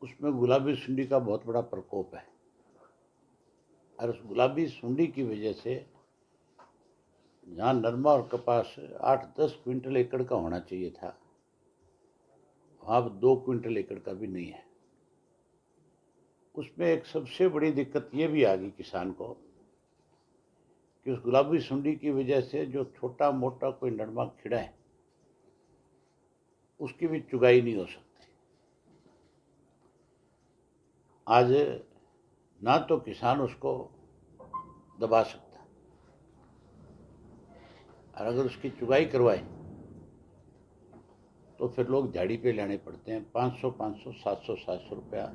उसमें गुलाबी सुंडी का बहुत बड़ा प्रकोप है और उस गुलाबी सुंडी की वजह से जहाँ नरमा और कपास 8-10 क्विंटल एकड़ का होना चाहिए था, वहाँ अब 2 क्विंटल एकड़ का भी नहीं है। उसमें एक सबसे बड़ी दिक्कत ये भी आ गई किसान को कि उस गुलाबी सुंडी की वजह से जो छोटा मोटा कोई नरमा खिड़ा है उसकी भी चुगाई नहीं हो सकती। आज ना तो किसान उसको दबा सकता, और अगर उसकी चुगाई करवाए तो फिर लोग झाड़ी पे लाने पड़ते हैं। 500 700 रुपया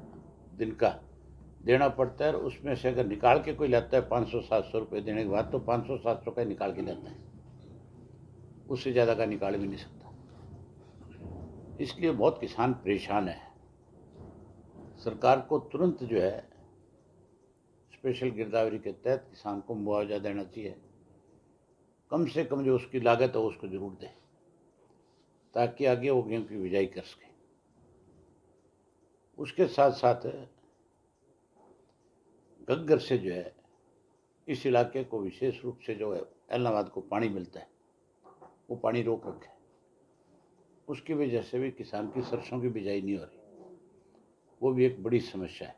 दिन का देना पड़ता है। उसमें से अगर निकाल के कोई लाता है 500-700 रुपये देने के बाद, तो 500-700 का निकाल के लाता है, उससे ज़्यादा का निकाल भी नहीं सकता। इसलिए बहुत किसान परेशान है। सरकार को तुरंत जो है स्पेशल गिरदावरी के तहत किसान को मुआवजा देना चाहिए। कम से कम जो उसकी लागत है उसको जरूर दे, ताकि आगे वो गेहूं की बिजाई कर सके। उसके साथ साथ घग्गर से जो है इस इलाके को विशेष रूप से जो है एलनाबाद को पानी मिलता है, वो पानी रोक रखे। उसकी वजह से भी किसान की सरसों की बिजाई नहीं हो रही, वो भी एक बड़ी समस्या है।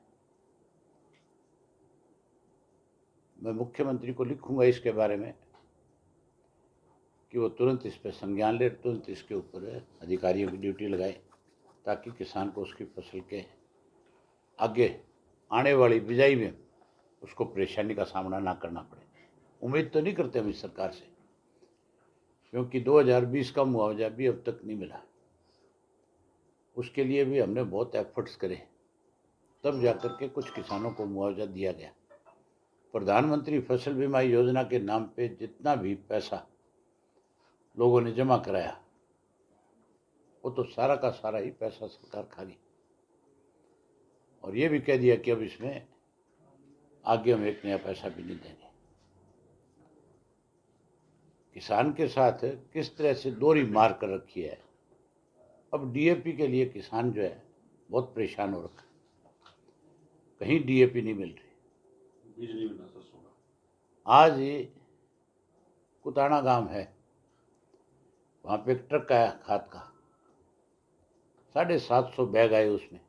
मैं मुख्यमंत्री को लिखूंगा इसके बारे में कि वो तुरंत इस पर संज्ञान ले, तुरंत इसके ऊपर अधिकारियों की ड्यूटी लगाए, ताकि किसान को उसकी फसल के आगे आने वाली बिजाई में उसको परेशानी का सामना ना करना पड़े। उम्मीद तो नहीं करते हम इस सरकार से, क्योंकि 2020 का मुआवजा भी अब तक नहीं मिला। उसके लिए भी हमने बहुत एफर्ट्स करे, तब जाकर के कुछ किसानों को मुआवजा दिया गया। प्रधानमंत्री फसल बीमा योजना के नाम पे जितना भी पैसा लोगों ने जमा कराया, वो तो सारा का सारा ही पैसा सरकार खा गई, और ये भी कह दिया कि अब इसमें आगे हम एक नया पैसा भी नहीं देंगे। किसान के साथ किस तरह से दोहरी मार कर रखी है। अब डीएपी के लिए किसान जो है बहुत परेशान हो रखा है, कहीं डीएपी नहीं मिल रही। बीज नहीं मिलना सरसों का। आज ये कुताना गांव है, वहाँ पे एक ट्रक आया खाद का, 750 बैग आए उसमें,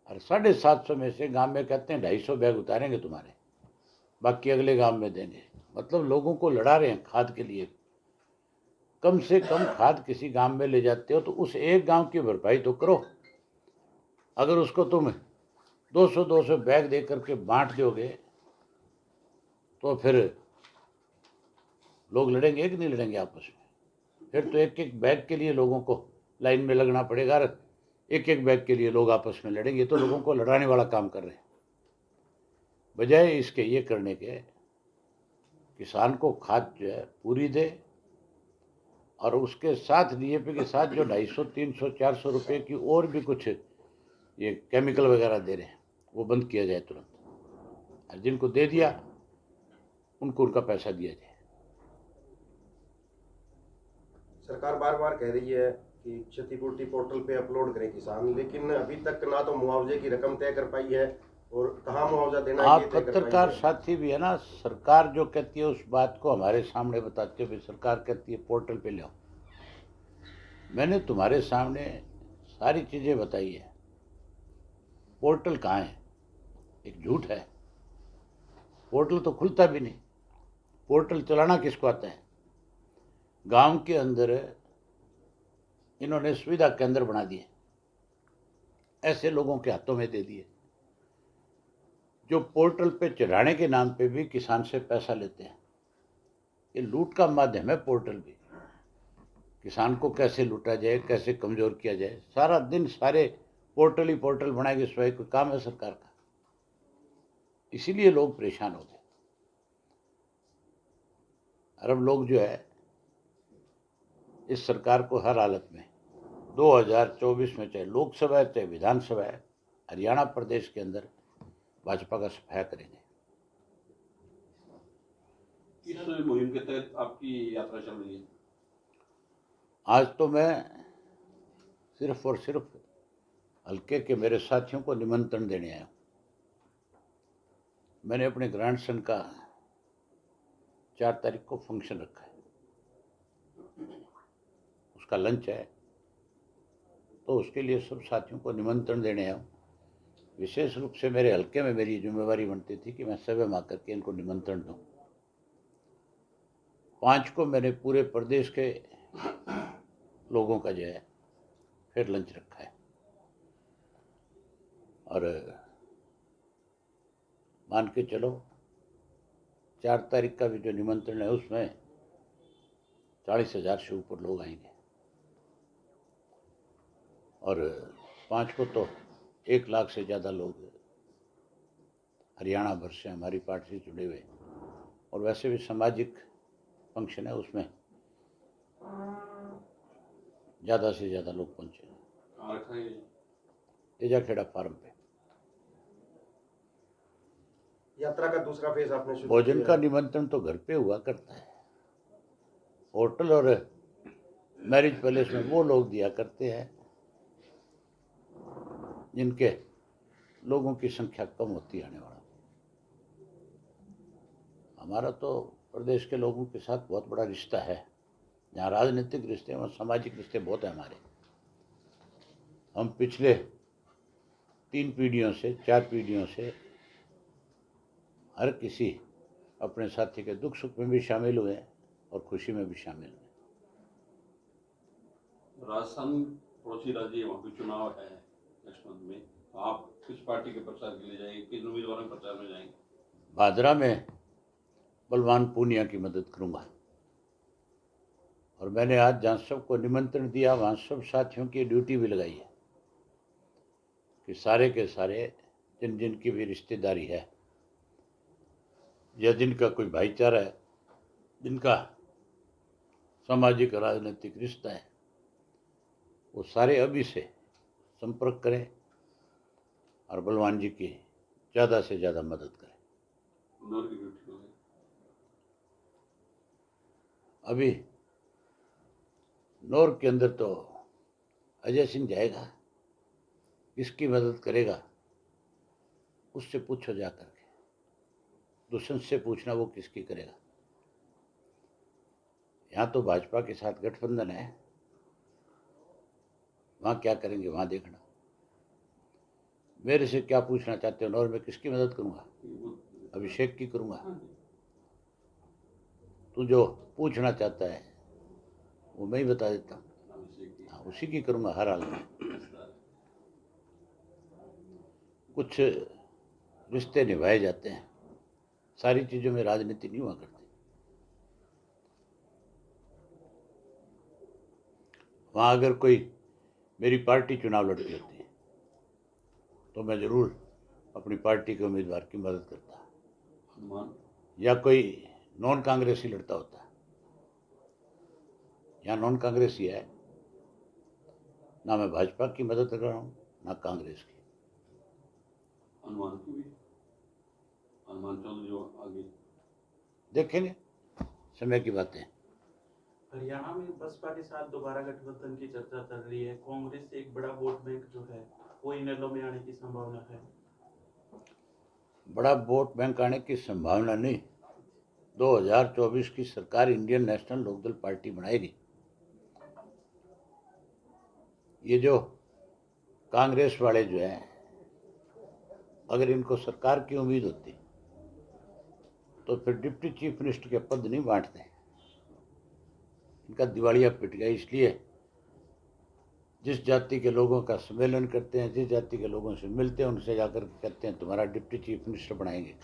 और 750 में से गांव में कहते हैं 250 बैग उतारेंगे तुम्हारे, बाकी अगले गांव में देंगे। मतलब लोगों को लड़ा रहे हैं खाद के लिए। कम से कम खाद किसी गांव में ले जाते हो तो उस एक गांव की भरपाई तो करो। अगर उसको तुम 200-200 बैग दे करके बांट दोगे तो फिर लोग लड़ेंगे कि नहीं लड़ेंगे आपस में? फिर तो एक एक बैग के लिए लोगों को लाइन में लगना पड़ेगा, एक एक बैग के लिए लोग आपस में लड़ेंगे। तो लोगों को लड़ाने वाला काम कर रहे हैं। बजाय इसके ये करने के किसान को खाद जो है पूरी दे, और उसके साथ डीएपी के साथ जो 250, 300, 400 रुपये की और भी कुछ ये केमिकल वगैरह दे रहे हैं, वो बंद किया जाए तुरंत, और जिनको दे दिया उनको उनका पैसा दिया जाए। सरकार बार बार कह रही है कि क्षतिपूर्ति पोर्टल पे अपलोड करें किसान, लेकिन अभी तक ना तो मुआवजे की रकम तय कर पाई है और कहाँ मुआवजा देना है आप ये तय कर पाई पत्रकार है। साथी भी है ना, सरकार जो कहती है उस बात को हमारे सामने बताते हुए सरकार कहती है पोर्टल पे ले आओ। मैंने तुम्हारे सामने सारी चीज़ें बताई है, पोर्टल कहाँ है? एक झूठ है, पोर्टल तो खुलता भी नहीं। पोर्टल चलाना किसको आता है? गांव के अंदर इन्होंने सुविधा केंद्र बना दिए, ऐसे लोगों के हाथों में दे दिए जो पोर्टल पे चढ़ाने के नाम पे भी किसान से पैसा लेते हैं। ये लूट का माध्यम है पोर्टल भी। किसान को कैसे लूटा जाए, कैसे कमजोर किया जाए, सारा दिन सारे पोर्टल ही पोर्टल बनाएंगे, स्वयं कोई काम है सरकार का? इसीलिए लोग परेशान हो गए। अरब लोग जो है इस सरकार को हर हालत में 2024 में, चाहे लोकसभा है चाहे विधानसभा है, हरियाणा प्रदेश के अंदर भाजपा का सफाया करेंगे। इस मुहिम के तहत आपकी यात्रा चल रही है। आज तो मैं सिर्फ और सिर्फ हल्के के मेरे साथियों को निमंत्रण देने आया हूँ। मैंने अपने ग्रैंडसन का 4 तारीख को फंक्शन रखा है, उसका लंच है, तो उसके लिए सब साथियों को निमंत्रण देने आया हूँ। विशेष रूप से मेरे हल्के में मेरी जिम्मेवारी बनती थी कि मैं सभा में आकर के इनको निमंत्रण दूँ। 5 को मैंने पूरे प्रदेश के लोगों का जो है फिर लंच रखा है, और मान के चलो 4 तारीख का भी जो निमंत्रण है उसमें 40,000 से ऊपर लोग आएंगे, और 5 को तो 1 लाख से ज़्यादा लोग हरियाणा भर से हमारी पार्टी से जुड़े हुए, और वैसे भी सामाजिक फंक्शन है, उसमें ज़्यादा से ज़्यादा लोग पहुँचे। कहाँ रखा है ये? तेजाखेड़ा फार्म पे। यात्रा का दूसरा फेज आपने शुरू भोजन किया का है। निमंत्रण तो घर पे हुआ करता है, होटल और मैरिज पैलेस में वो लोग दिया करते हैं जिनके लोगों की संख्या कम होती है आने वाला। हमारा तो प्रदेश के लोगों के साथ बहुत बड़ा रिश्ता है, जहाँ राजनीतिक रिश्ते और सामाजिक रिश्ते बहुत हैं हमारे। हम पिछले 3 पीढ़ियों से 4 पीढ़ियों से हर किसी अपने साथी के दुख सुख में भी शामिल हुए और खुशी में भी शामिल हुए। राजस्थान पड़ोसी राज्य है, वहाँ पे चुनाव है नेक्स्ट मंथ में, तो आप किस पार्टी के प्रचार के लिए जाएंगे, किन उम्मीदवारों के प्रचार में जाएंगे? भादरा में बलवान पूनिया की मदद करूंगा, और मैंने आज जहाँ सबको निमंत्रण दिया वहाँ सब साथियों की ड्यूटी भी लगाई है कि सारे के सारे जिन जिनकी भी रिश्तेदारी है या जिनका कोई भाईचारा है, जिनका सामाजिक राजनीतिक रिश्ता है, वो सारे अभी से संपर्क करें और बलवान जी की ज़्यादा से ज़्यादा मदद करें। नौर की ड्यूटी होगी अभी नौर के अंदर तो अजय सिंह जाएगा, किसकी मदद करेगा उससे पूछो जा करके, दुष्यंत से पूछना वो किसकी करेगा। यहाँ तो भाजपा के साथ गठबंधन है, वहाँ क्या करेंगे वहाँ देखना। मेरे से क्या पूछना चाहते हो नौर में किसकी मदद करूँगा? अभिषेक की करूँगा। तू जो पूछना चाहता है वो मैं ही बता देता हूँ, हाँ उसी की करूँगा हर हाल में। कुछ रिश्ते निभाए जाते हैं, सारी चीज़ों में राजनीति नहीं हुआ करती। वहाँ अगर कोई मेरी पार्टी चुनाव लड़ती होती है तो मैं ज़रूर अपनी पार्टी के उम्मीदवार की मदद करता, हनुमान या कोई नॉन कांग्रेसी लड़ता होता। यहाँ नॉन कांग्रेसी है, ना मैं भाजपा की मदद कर रहा हूँ ना कांग्रेस की। हनुमान की भी, हनुमान चौधरी जो आगे देखेंगे, समय की बातें। हरियाणा में बसपा के साथ दोबारा गठबंधन की चर्चा चल रही है। कांग्रेस से एक बड़ा वोट बैंक जो है वो इनेलो में आने की संभावना है। बड़ा वोट बैंक आने की संभावना नहीं, 2024 की सरकार इंडियन नेशनल लोकदल पार्टी बनाएगी। ये जो कांग्रेस वाले जो हैं, अगर इनको सरकार की उम्मीद होती तो फिर डिप्टी चीफ मिनिस्टर के पद नहीं बांटते, इनका दिवालिया पिट गया। इसलिए जिस जाति के लोगों का सम्मेलन करते हैं, जिस जाति के लोगों से मिलते हैं, उनसे जाकर कहते हैं तुम्हारा डिप्टी चीफ मिनिस्टर बनाएंगे।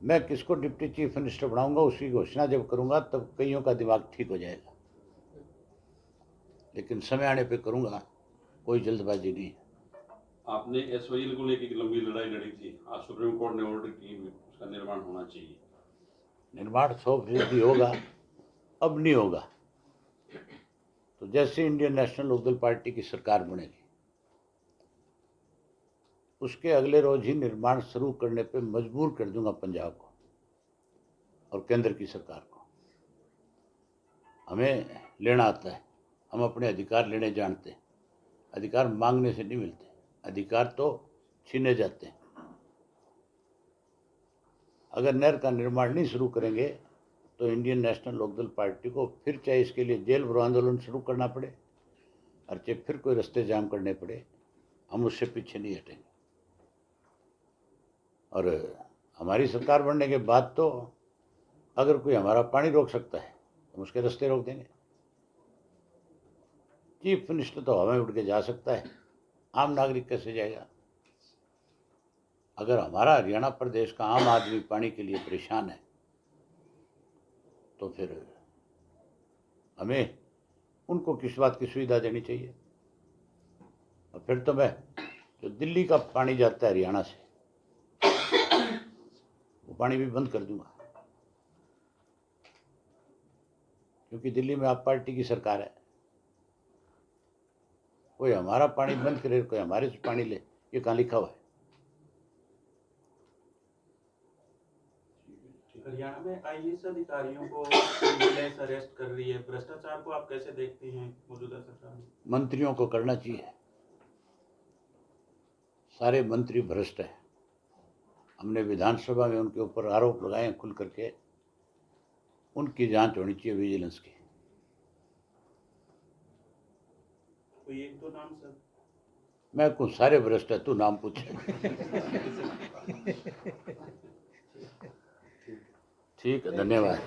मैं किसको डिप्टी चीफ मिनिस्टर बनाऊंगा उसकी घोषणा जब करूंगा तब कईयों का दिमाग ठीक हो जाएगा, लेकिन समय आने पे करूंगा, कोई जल्दबाजी नहीं है। आपने एसवाईएल को लेकर एक लंबी लड़ाई लड़ी थी, आज सुप्रीम कोर्ट ने ऑर्डर की उसका निर्माण होना चाहिए। निर्माण 100% होगा, अब नहीं होगा तो जैसे इंडियन नेशनल लोकदल पार्टी की सरकार बनेगी उसके अगले रोज ही निर्माण शुरू करने पे मजबूर कर दूंगा पंजाब को और केंद्र की सरकार को। हमें लेना आता है, हम अपने अधिकार लेने जानते हैं। अधिकार मांगने से नहीं मिलते, अधिकार तो छीने जाते हैं। अगर नहर का निर्माण नहीं शुरू करेंगे तो इंडियन नेशनल लोकदल पार्टी को फिर चाहे इसके लिए जेल भरो आंदोलन शुरू करना पड़े और चाहे फिर कोई रास्ते जाम करने पड़े, हम उससे पीछे नहीं हटेंगे। और हमारी सरकार बनने के बाद तो अगर कोई हमारा पानी रोक सकता है हम उसके रास्ते रोक देंगे। चीफ मिनिस्टर तो हवा में उड़ के जा सकता है, आम नागरिक कैसे जाएगा? अगर हमारा हरियाणा प्रदेश का आम आदमी पानी के लिए परेशान है तो फिर हमें उनको किस बात की सुविधा देनी चाहिए? और फिर तो मैं जो दिल्ली का पानी जाता है हरियाणा से वो पानी भी बंद कर दूंगा, क्योंकि दिल्ली में आप पार्टी की सरकार है। कोई हमारा पानी बंद करे, कोई हमारे से पानी ले, ये कहाँ लिखा हुआ है? हरियाणा में आईएएस अधिकारियों को पुलिस अरेस्ट कर रही है, भ्रष्टाचार को आप कैसे देखते हैं मौजूदा सरकार में? मंत्रियों को करना चाहिए, सारे मंत्री भ्रष्ट हैं। हमने विधानसभा में उनके ऊपर आरोप लगाए खुल करके, उनकी जांच होनी चाहिए विजिलेंस की। कोई एक दो नाम सर? मैं कुछ सारे भ्रष्ट है, तू नाम पूछ। ठीक है, धन्यवाद।